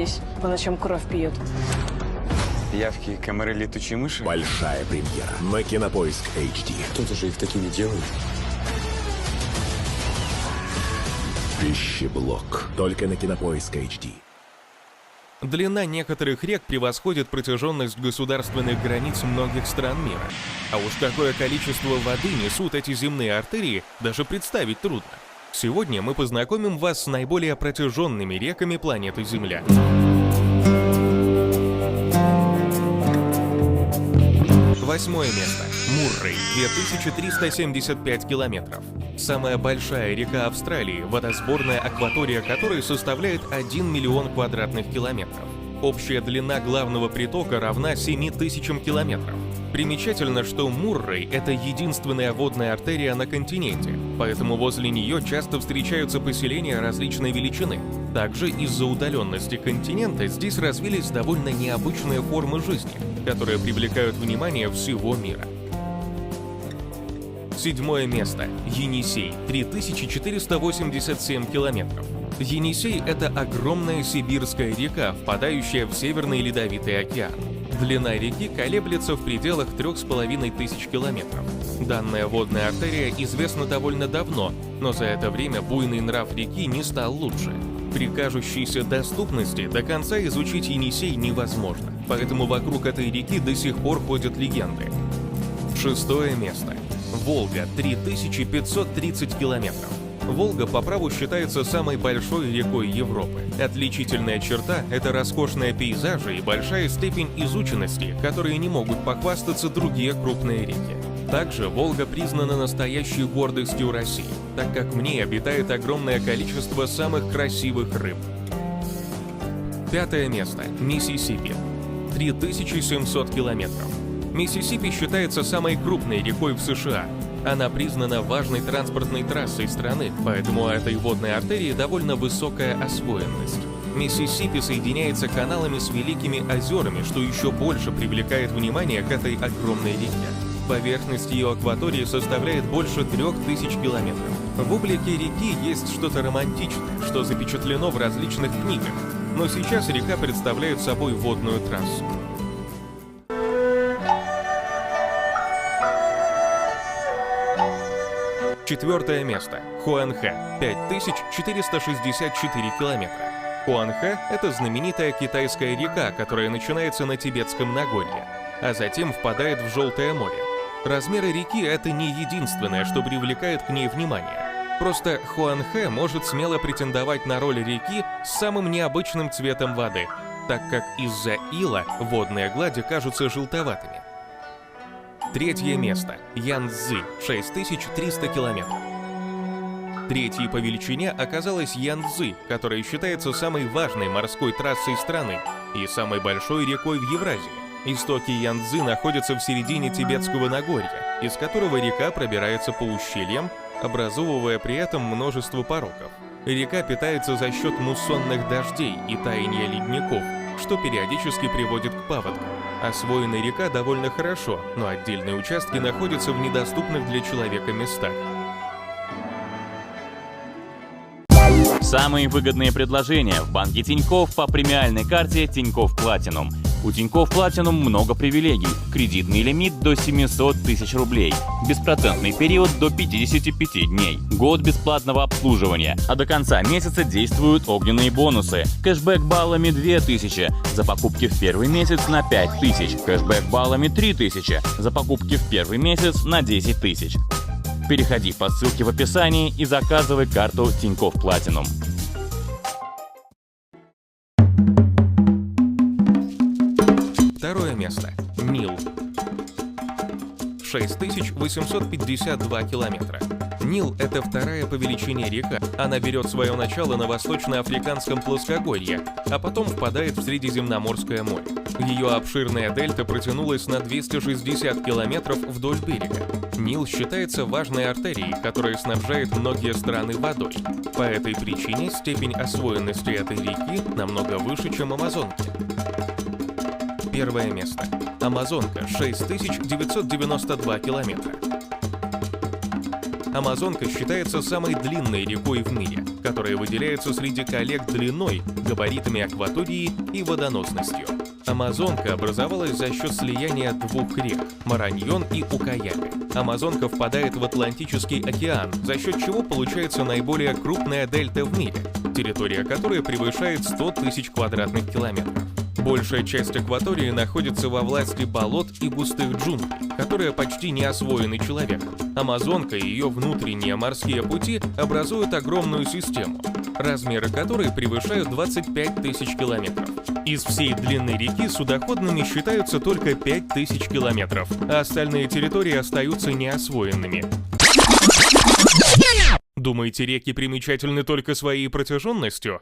здесь по ночам кровь пьют. Явки камеры летучей мыши. Большая премьера на Кинопоиск HD. Кто-то же их такими делает. Пищеблок. Только на Кинопоиск HD. Длина некоторых рек превосходит протяженность государственных границ многих стран мира. А уж какое количество воды несут эти земные артерии, даже представить трудно. Сегодня мы познакомим вас с наиболее протяженными реками планеты Земля. Восьмое место. Муррей, 2375 километров. Самая большая река Австралии, водосборная акватория которой составляет 1 миллион квадратных километров. Общая длина главного притока равна 7000 километров. Примечательно, что Муррей – это единственная водная артерия на континенте, поэтому возле нее часто встречаются поселения различной величины. Также из-за удаленности континента здесь развились довольно необычные формы жизни, которые привлекают внимание всего мира. Седьмое место. Енисей, 3487 километров. Енисей – это огромная сибирская река, впадающая в Северный Ледовитый океан. Длина реки колеблется в пределах 3500 километров. Данная водная артерия известна довольно давно, но за это время буйный нрав реки не стал лучше. При кажущейся доступности до конца изучить Енисей невозможно, поэтому вокруг этой реки до сих пор ходят легенды. Шестое место. Волга, 3530 километров. Волга по праву считается самой большой рекой Европы. Отличительная черта – это роскошные пейзажи и большая степень изученности, которые не могут похвастаться другие крупные реки. Также Волга признана настоящей гордостью России, так как в ней обитает огромное количество самых красивых рыб. Пятое место. Миссисипи. 3700 километров. Миссисипи считается самой крупной рекой в США. Она признана важной транспортной трассой страны, поэтому у этой водной артерии довольно высокая освоенность. Миссисипи соединяется каналами с великими озерами, что еще больше привлекает внимание к этой огромной реке. Поверхность ее акватории составляет больше 3000 километров. В облике реки есть что-то романтичное, что запечатлено в различных книгах, но сейчас река представляет собой водную трассу. Четвертое место. Хуанхэ, 5464 километра. Хуанхэ – это знаменитая китайская река, которая начинается на Тибетском Нагорье, а затем впадает в Желтое море. Размеры реки – это не единственное, что привлекает к ней внимание. Просто Хуанхэ может смело претендовать на роль реки с самым необычным цветом воды, так как из-за ила водные глади кажутся желтоватыми. Третье место. Янцзы, 6300 километров. Третьей по величине оказалась Янцзы, которая считается самой важной морской трассой страны и самой большой рекой в Евразии. Истоки Янцзы находятся в середине Тибетского Нагорья, из которого река пробирается по ущельям, образовывая при этом множество порогов. Река питается за счет муссонных дождей и таяния ледников, что периодически приводит к паводкам. Освоена река довольно хорошо, но отдельные участки находятся в недоступных для человека местах. Самые выгодные предложения в банке Тинькофф по премиальной карте Тинькофф Платинум. У Тинькофф Платинум много привилегий. Кредитный лимит до 700 тысяч рублей. Беспроцентный период до 55 дней. Год бесплатного обслуживания. А до конца месяца действуют огненные бонусы. Кэшбэк баллами 2000. За покупки в первый месяц на 5000. Кэшбэк баллами 3000. За покупки в первый месяц на 10 тысяч. Переходи по ссылке в описании и заказывай карту Тинькофф Платинум. Второе место. Нил. 6852 километра. Нил – это вторая по величине река. Она берет свое начало на восточноафриканском плоскогорье, а потом впадает в Средиземноморское море. Ее обширная дельта протянулась на 260 километров вдоль берега. Нил считается важной артерией, которая снабжает многие страны водой. По этой причине степень освоенности этой реки намного выше, чем Амазонки. Первое место. Амазонка, 6992 километра. Амазонка считается самой длинной рекой в мире, которая выделяется среди коллег длиной, габаритами акватории и водоносностью. Амазонка образовалась за счет слияния двух рек – Мараньон и Укаяли. Амазонка впадает в Атлантический океан, за счет чего получается наиболее крупная дельта в мире, территория которой превышает 100 тысяч квадратных километров. Большая часть акватории находится во власти болот и густых джунглей, которые почти не освоены человеком. Амазонка и ее внутренние морские пути образуют огромную систему, размеры которой превышают 25 тысяч километров. Из всей длины реки судоходными считаются только 5 тысяч километров, а остальные территории остаются неосвоенными. Думаете, реки примечательны только своей протяженностью?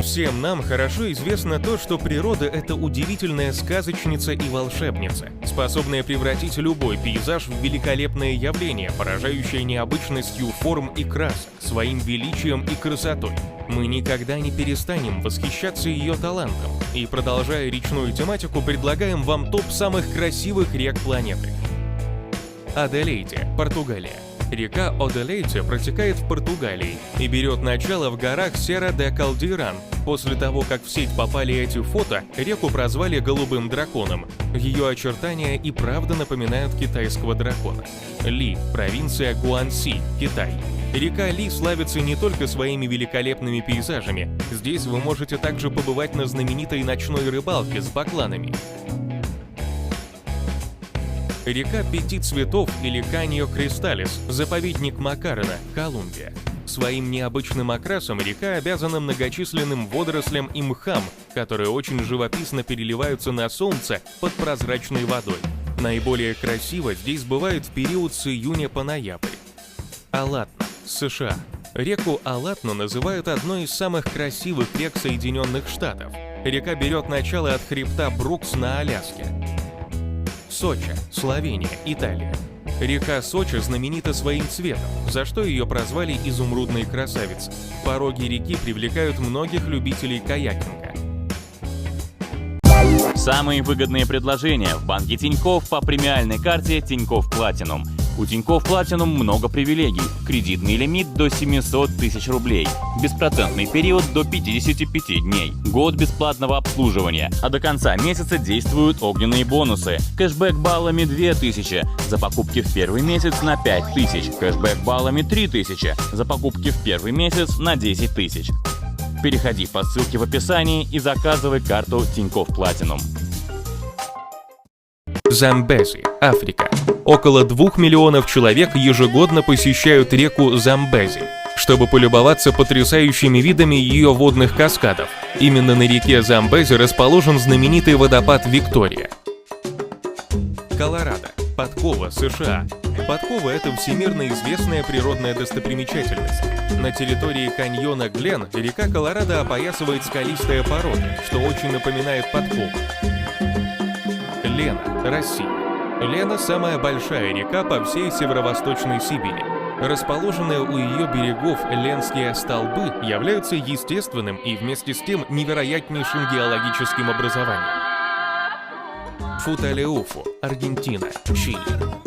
Всем нам хорошо известно то, что природа — это удивительная сказочница и волшебница, способная превратить любой пейзаж в великолепное явление, поражающее необычностью форм и красок, своим величием и красотой. Мы никогда не перестанем восхищаться ее талантом и, продолжая речную тематику, предлагаем вам топ самых красивых рек планеты. Аделейде, Португалия. Река Оделейде протекает в Португалии и берет начало в горах Сера-де-Калдейран. После того, как в сеть попали эти фото, реку прозвали «Голубым драконом». Ее очертания и правда напоминают китайского дракона. Ли, провинция Гуанси, Китай. Река Ли славится не только своими великолепными пейзажами. Здесь вы можете также побывать на знаменитой ночной рыбалке с бакланами. Река Пяти Цветов или Каньо Кристалис, заповедник Макарена, Колумбия. Своим необычным окрасом река обязана многочисленным водорослям и мхам, которые очень живописно переливаются на солнце под прозрачной водой. Наиболее красиво здесь бывает в период с июня по ноябрь. Алатна, США. Реку Алатну называют одной из самых красивых рек Соединенных Штатов. Река берет начало от хребта Брукс на Аляске. Сочи, Словения, Италия. Река Сочи знаменита своим цветом, за что ее прозвали «изумрудной красавицей». Пороги реки привлекают многих любителей каякинга. Самые выгодные предложения в банке Тинькофф по премиальной карте Тинькофф Platinum. У Тинькофф Platinum много привилегий. Кредитный лимит до 700 тысяч рублей. Беспроцентный период до 55 дней. Год бесплатного обслуживания. А до конца месяца действуют огненные бонусы. Кэшбэк баллами 2000. За покупки в первый месяц на 5000. Кэшбэк баллами 3000. За покупки в первый месяц на 10 тысяч. Переходи по ссылке в описании и заказывай карту Тинькофф Platinum. Замбези, Африка. Около 2 миллионов человек ежегодно посещают реку Замбези, чтобы полюбоваться потрясающими видами ее водных каскадов. Именно на реке Замбези расположен знаменитый водопад Виктория. Колорадо, Подкова, США. Подкова — это всемирно известная природная достопримечательность. На территории каньона Глен река Колорадо опоясывает скалистая порода, что очень напоминает подкову. Лена, Россия. Лена – самая большая река по всей северо-восточной Сибири. Расположенные у ее берегов Ленские столбы являются естественным и вместе с тем невероятнейшим геологическим образованием. Футалеуфу, Аргентина, Чили.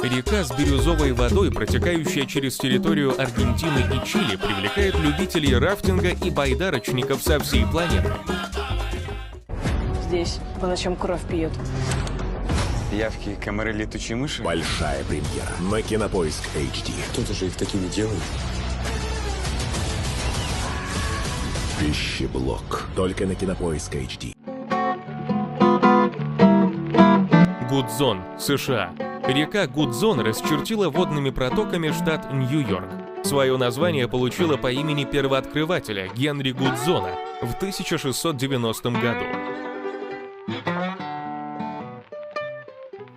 Река с бирюзовой водой, протекающая через территорию Аргентины и Чили, привлекает любителей рафтинга и байдарочников со всей планеты. Здесь по ночам кровь пьют. Пиявки, комары, летучие мыши? Большая премьера на Кинопоиск HD. Кто-то же их такими делает. Пищеблок. Только на Кинопоиск HD. Гудзон, США. Река Гудзон расчертила водными протоками штат Нью-Йорк. Свое название получила по имени первооткрывателя Генри Гудзона в 1690 году.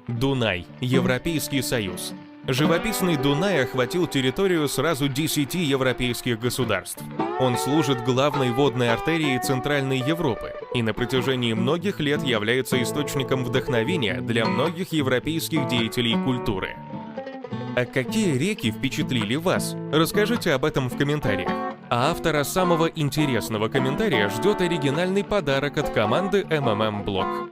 Дунай, Европейский Союз. Живописный Дунай охватил территорию сразу 10 европейских государств. Он служит главной водной артерией Центральной Европы и на протяжении многих лет является источником вдохновения для многих европейских деятелей культуры. А какие реки впечатлили вас? Расскажите об этом в комментариях. А автора самого интересного комментария ждет оригинальный подарок от команды MMM Blog.